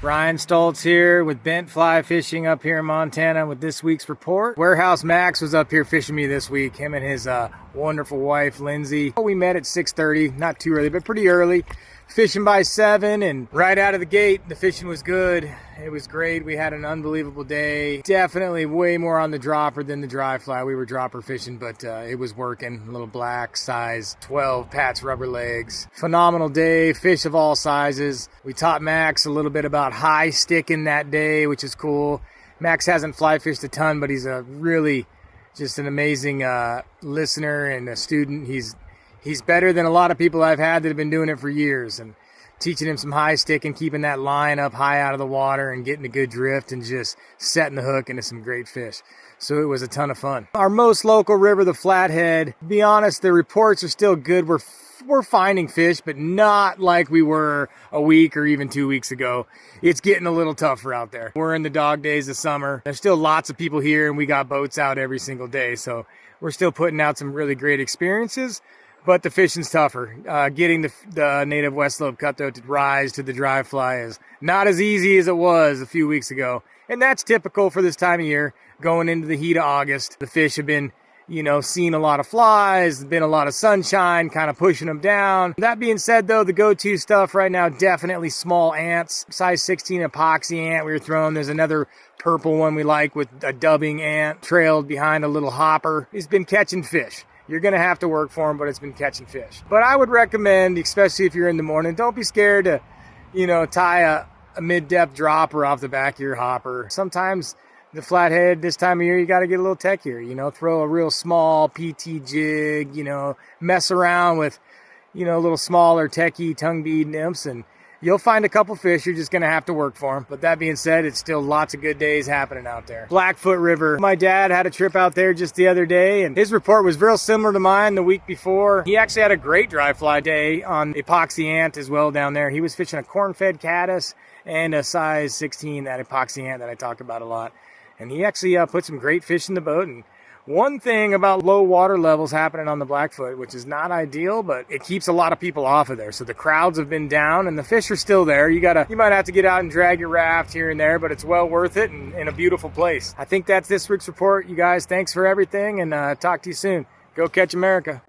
Ryan Stultz here with Bent Fly Fishing up here in Montana with this week's report. Warehouse Max was up here fishing me this week, him and his wonderful wife, Lindsay. We met at 6:30, not too early, but pretty early. Fishing by 7, and right out of the gate, the fishing was good. It was great. We had an unbelievable day. Definitely way more on the dropper than the dry fly. We were dropper fishing, but it was working. A little black size 12 Pat's rubber legs. Phenomenal day. Fish of all sizes. We taught Max a little bit about high sticking that day, which is cool. Max hasn't fly fished a ton, but he's a really just an amazing listener and a student. He's better than a lot of people I've had that have been doing it for years, and teaching him some high stick and keeping that line up high out of the water and getting a good drift and just setting the hook into some great fish. So it was a ton of fun. Our most local river, the Flathead, to be honest, the reports are still good. We're finding fish, but not like we were a week or even 2 weeks ago. It's getting a little tougher out there. We're in the dog days of summer. There's still lots of people here, and we got boats out every single day. So we're still putting out some really great experiences. But the fishing's tougher. Getting the native West Slope cutthroat to rise to the dry fly is not as easy as it was a few weeks ago. And that's typical for this time of year, going into the heat of August. The fish have been, seeing a lot of flies, there's been a lot of sunshine, kind of pushing them down. That being said, though, the go-to stuff right now, definitely small ants. Size 16 epoxy ant we were throwing. There's another purple one we like with a dubbing ant trailed behind a little hopper. He's been catching fish. You're going to have to work for them, but it's been catching fish. But I would recommend, especially if you're in the morning, don't be scared to, tie a mid-depth dropper off the back of your hopper. Sometimes the flathead this time of year, you got to get a little techier, throw a real small PT jig, mess around with, a little smaller techie tongue bead nymphs, and you'll find a couple fish. You're just going to have to work for them. But that being said, it's still lots of good days happening out there. Blackfoot River. My dad had a trip out there just the other day, and his report was real similar to mine the week before. He actually had a great dry fly day on epoxy ant as well down there. He was fishing a corn-fed caddis and a size 16, that epoxy ant that I talk about a lot. And he actually put some great fish in the boat. And one thing about low water levels happening on the Blackfoot, which is not ideal, but it keeps a lot of people off of there. So the crowds have been down and the fish are still there. You might have to get out and drag your raft here and there, but it's well worth it and in a beautiful place. I think that's this week's report. You guys, thanks for everything, and talk to you soon. Go catch America.